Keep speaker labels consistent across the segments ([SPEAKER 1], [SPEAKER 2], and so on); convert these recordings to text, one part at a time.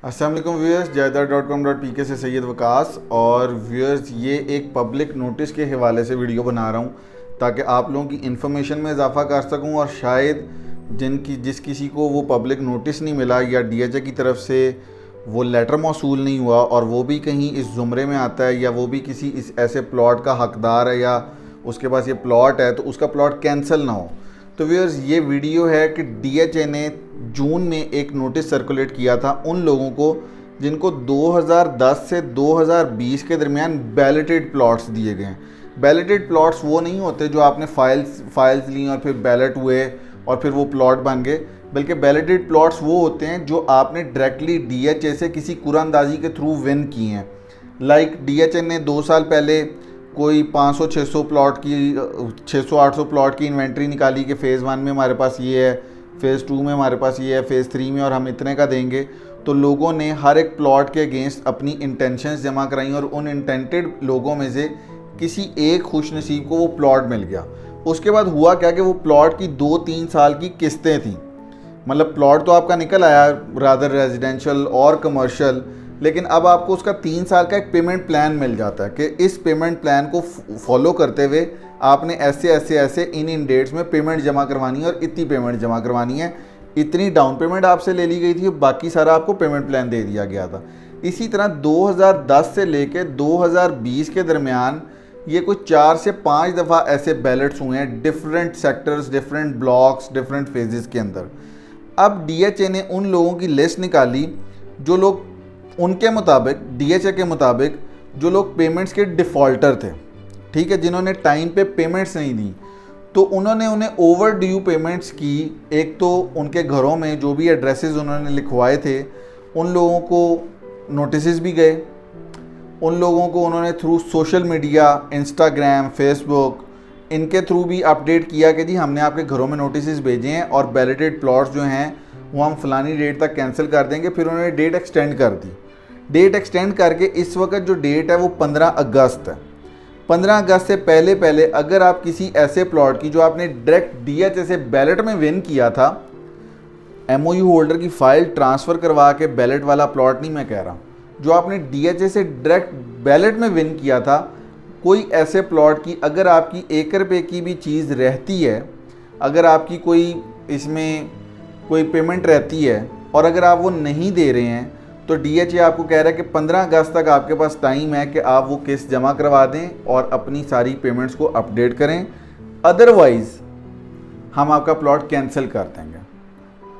[SPEAKER 1] अस्सलाम वालेकुम व्यूअर्स, जायदाद.com.pk से सैयद वकास। और व्यूअर्स, ये एक पब्लिक नोटिस के हवाले से वीडियो बना रहा हूँ ताकि आप लोगों की इन्फॉर्मेशन में इजाफा कर सकूँ और शायद जिस किसी को वो पब्लिक नोटिस नहीं मिला या DHA की तरफ से वो लेटर मौसूल नहीं हुआ और वो भी कहीं इस ज़ुमरे में आता है या वो भी किसी इस ऐसे प्लॉट का हकदार है या उसके पास ये प्लॉट है तो उसका प्लॉट कैंसिल ना हो। तो व्यूअर्स, ये वीडियो है कि DHA ने जून में एक नोटिस सर्कुलेट किया था उन लोगों को जिनको 2010 से 2020 के दरमियान बैलेटेड प्लॉट्स दिए गए हैं। बैलेटेड प्लॉट्स वो नहीं होते जो आपने फाइल्स ली और फिर बैलेट हुए और फिर वो प्लॉट बन गए, बल्कि बैलेटेड प्लॉट्स वो होते हैं जो आपने डायरेक्टली DHA से किसी कुरानंदाजी के थ्रू विन किए हैं। लाइक DHA ने 2 साल पहले कोई 500-600 प्लॉट की 600-800 प्लॉट की इन्वेंट्री निकाली कि फ़ेज़ 1 में हमारे पास ये है, फ़ेज़ 2 में हमारे पास ये है, फ़ेज़ 3 में और हम इतने का देंगे। तो लोगों ने हर एक प्लॉट के अगेंस्ट अपनी इंटेंशंस जमा कराई और उन इंटेंटेड लोगों में से किसी एक खुश नसीब को वो प्लॉट मिल गया। उसके बाद हुआ क्या कि वो प्लॉट की 2-3 साल की किस्तें थी। मतलब प्लॉट तो आपका निकल आया रादर रेजिडेंशियल और कमर्शियल, लेकिन अब आपको उसका 3 साल का एक पेमेंट प्लान मिल जाता है कि इस पेमेंट प्लान को फॉलो करते हुए आपने ऐसे इन डेट्स में पेमेंट जमा करवानी है और इतनी पेमेंट जमा करवानी है, इतनी डाउन पेमेंट आपसे ले ली गई थी, बाकी सारा आपको पेमेंट प्लान दे दिया गया था। इसी तरह 2010 से लेकर 2020 के दरमियान ये कुछ 4 से 5 दफ़ा ऐसे बैलेट्स हुए हैं different sectors, different blocks, different phases के अंदर। अब DHA ने उन लोगों की लिस्ट निकाली जो लोग उनके मुताबिक, DHA के मुताबिक, जो लोग पेमेंट्स के डिफ़ॉल्टर थे, ठीक है, जिन्होंने टाइम पे पेमेंट्स नहीं दी, तो उन्होंने उन्हें ओवर ड्यू पेमेंट्स की। एक तो उनके घरों में जो भी एड्रेसेस उन्होंने लिखवाए थे उन लोगों को नोटिस भी गए। उन लोगों को उन्होंने through social media, Instagram, Facebook, इनके थ्रू भी अपडेट किया कि जी हमने आपके घरों में नोटिस भेजे हैं और बैलेटेड प्लॉट्स जो हैं वो हम फ़लानी डेट तक कैंसिल कर देंगे। फिर उन्होंने डेट एक्सटेंड कर दी। डेट एक्सटेंड करके इस वक्त जो डेट है वो 15 अगस्त है। 15 अगस्त से पहले अगर आप किसी ऐसे प्लॉट की जो आपने डायरेक्ट DHA से बैलेट में विन किया था, MOU होल्डर की फ़ाइल ट्रांसफ़र करवा के बैलेट वाला प्लॉट नहीं मैं कह रहा, जो आपने DHA से डायरेक्ट बैलेट में विन किया था, कोई ऐसे प्लॉट की अगर आपकी 1 रुपये की भी चीज़ रहती है, अगर आपकी कोई इसमें कोई पेमेंट रहती है और अगर आप वो नहीं दे रहे हैं तो DHA आपको कह रहा है कि 15 अगस्त तक आपके पास टाइम है कि आप वो किस्त जमा करवा दें और अपनी सारी पेमेंट्स को अपडेट करें, अदरवाइज़ हम आपका प्लॉट कैंसिल कर देंगे।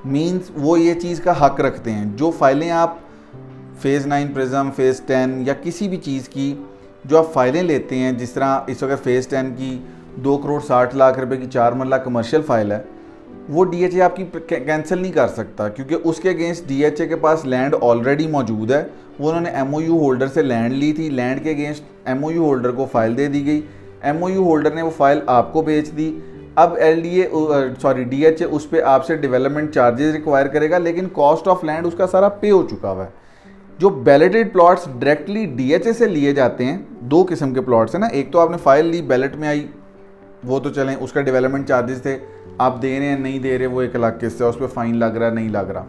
[SPEAKER 1] मींस वो ये चीज़ का हक रखते हैं। जो फाइलें आप फ़ेज़ 9 प्रिज्म, फ़ेज़ 10 या किसी भी चीज़ की जो आप फाइलें लेते हैं, जिस तरह इस वक्त फ़ेज़ 10 की 2,60,00,000 रुपए की 4 मरला कमर्शियल फ़ाइल है, वो DHA आपकी कैंसिल नहीं कर सकता क्योंकि उसके अगेंस्ट DHA के पास लैंड ऑलरेडी मौजूद है। वो उन्होंने MOU होल्डर से लैंड ली थी, लैंड के अगेंस्ट MOU होल्डर को फ़ाइल दे दी गई, MOU होल्डर ने वो फ़ाइल आपको बेच दी। अब DHA उस पर आपसे डेवलपमेंट चार्जेस रिक्वायर करेगा, लेकिन कॉस्ट ऑफ लैंड उसका सारा पे हो चुका हुआ है। जो बैलेटेड प्लॉट्स डायरेक्टली DHA से लिए जाते हैं, 2 किस्म के प्लॉट्स हैं ना, एक तो आपने फ़ाइल ली, बैलेट में आई, वो तो चलें, उसका डेवलपमेंट चार्जेस थे, आप दे रहे हैं नहीं दे रहे वो 1 लाख किस्त है, उस पर फ़ाइन लग रहा है नहीं लग रहा।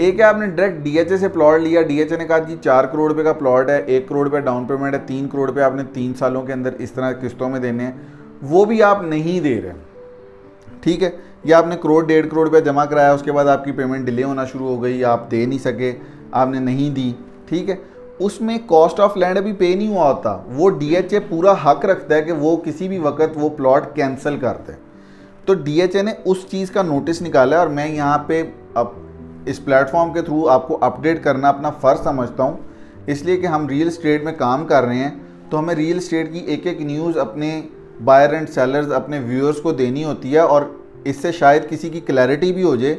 [SPEAKER 1] एक है आपने डायरेक्ट DHA से प्लॉट लिया, DHA ने कहा कि 4 करोड़ रुपए का प्लॉट है, 1 करोड़ रुपये डाउन पेमेंट है, 3 करोड़ रुपये आपने 3 सालों के अंदर इस तरह किस्तों में देने हैं, वो भी आप नहीं दे रहे, ठीक है। या आपने 1-1.5 करोड़ रुपये जमा कराया, उसके बाद आपकी पेमेंट डिले होना शुरू हो गई, आप दे नहीं सके, आपने नहीं दी, ठीक है। उसमें कॉस्ट ऑफ लैंड अभी पे नहीं हुआ होता, वो DHA पूरा हक रखता है कि वो किसी भी वक्त वो प्लॉट कैंसिल कर दे। तो DHA ने उस चीज़ का नोटिस निकाला है और मैं यहाँ पे अब इस प्लेटफॉर्म के थ्रू आपको अपडेट करना अपना फ़र्ज़ समझता हूँ, इसलिए कि हम रियल एस्टेट में काम कर रहे हैं तो हमें रियल एस्टेट की एक न्यूज़ अपने बायर एंड सेलर्स, अपने व्यूअर्स को देनी होती है और इससे शायद किसी की क्लैरिटी भी हो जाए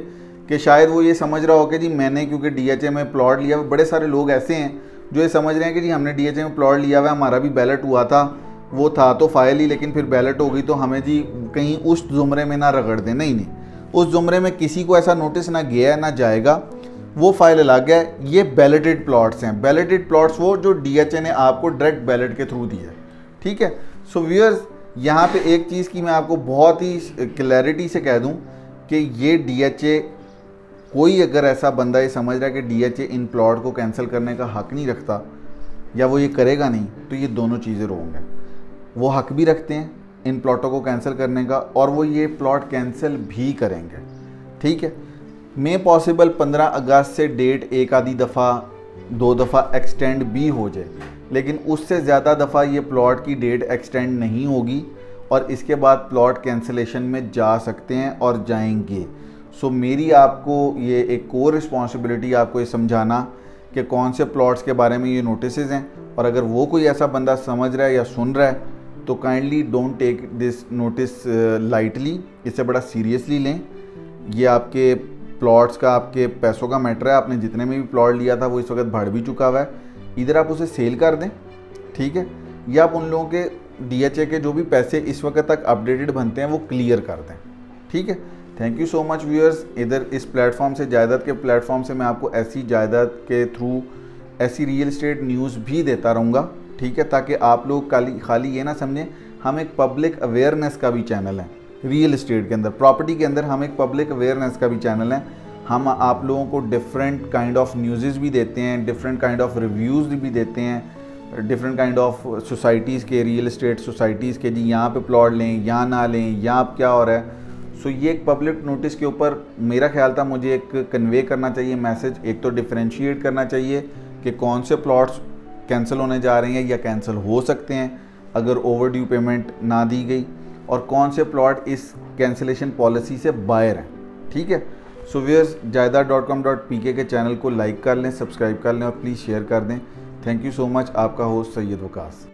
[SPEAKER 1] कि शायद वो ये समझ रहा हो कि जी मैंने क्योंकि DHA में प्लॉट लिया। बड़े सारे लोग ऐसे हैं जो ये समझ रहे हैं कि जी हमने DHA में प्लॉट लिया हुआ है, हमारा भी बैलेट हुआ था, वो था तो फाइल ही, लेकिन फिर बैलेट हो गई तो हमें जी कहीं उस ज़ुमरे में ना रगड़ दें। नहीं, उस ज़ुमरे में किसी को ऐसा नोटिस ना गया ना जाएगा, वो फाइल अलग है। ये बैलेटेड प्लॉट्स हैं। बैलेटेड प्लॉट्स वो जो DHA ने आपको डायरेक्ट बैलेट के थ्रू दिया है, ठीक है। सो व्यूअर्स, यहाँ पे एक चीज़ की मैं आपको बहुत ही क्लैरिटी से कह दूँ कि ये DHA, कोई अगर ऐसा बंदा ये समझ रहा है कि DHA इन प्लॉट को कैंसिल करने का हक नहीं रखता या वो ये करेगा नहीं, तो ये दोनों चीज़ें रॉन्ग हैं। वो हक भी रखते हैं इन प्लॉटों को कैंसिल करने का और वो ये प्लॉट कैंसिल भी करेंगे, ठीक है। मे पॉसिबल 15 अगस्त से डेट एक आधी दफ़ा 2 दफ़ा एक्सटेंड भी हो जाए, लेकिन उससे ज़्यादा दफ़ा ये प्लॉट की डेट एक्सटेंड नहीं होगी और इसके बाद प्लॉट कैंसिलेशन में जा सकते हैं और जाएंगे। सो मेरी आपको ये एक कोर रिस्पॉन्सिबिलिटी आपको ये समझाना कि कौन से प्लॉट्स के बारे में ये नोटिसेस हैं, और अगर वो कोई ऐसा बंदा समझ रहा है या सुन रहा है तो kindly don't take this notice lightly, इसे बड़ा सीरियसली लें। ये आपके प्लॉट्स का, आपके पैसों का मैटर है। आपने जितने में भी प्लॉट लिया था वो इस वक्त बढ़ भी चुका हुआ है, इधर आप उसे सेल कर दें, ठीक है, या आप उन लोगों के DHA के जो भी पैसे इस वक्त तक अपडेटेड बनते हैं वो क्लियर कर दें, ठीक है। Thank you so much viewers. इधर इस प्लेटफॉर्म से, जायदाद के प्लेटफॉर्म से, मैं आपको ऐसी जायदाद के थ्रू ऐसी रियल एस्टेट न्यूज़ भी देता रहूँगा, ठीक है, ताकि आप लोग खाली ये ना समझें। हम एक पब्लिक अवेयरनेस का भी चैनल है रियल एस्टेट के अंदर, प्रॉपर्टी के अंदर हम एक पब्लिक अवेयरनेस का भी चैनल है। हम आप लोगों को डिफरेंट काइंड ऑफ न्यूज़ भी देते हैं, डिफरेंट काइंड ऑफ रिव्यूज़ भी देते हैं, डिफरेंट काइंड ऑफ सोसाइटीज़ के, रियल एस्टेट सोसाइटीज़ के, जी यहाँ पे प्लॉट लें, यहाँ ना लें, यहाँ अब क्या हो रहा है। सो ये एक पब्लिक नोटिस के ऊपर मेरा ख्याल था मुझे एक कन्वे करना चाहिए मैसेज। एक तो डिफरेंशिएट करना चाहिए कि कौन से प्लॉट्स कैंसिल होने जा रहे हैं या कैंसिल हो सकते हैं अगर ओवर ड्यू पेमेंट ना दी गई, और कौन से प्लॉट इस कैंसिलेशन पॉलिसी से बाहर हैं, ठीक है। सो व्यूअर्स, जायदाद.com.pk के चैनल को लाइक कर लें, सब्सक्राइब कर लें और प्लीज़ शेयर कर दें। Thank you so much. आपका होस्ट सैयद वकास।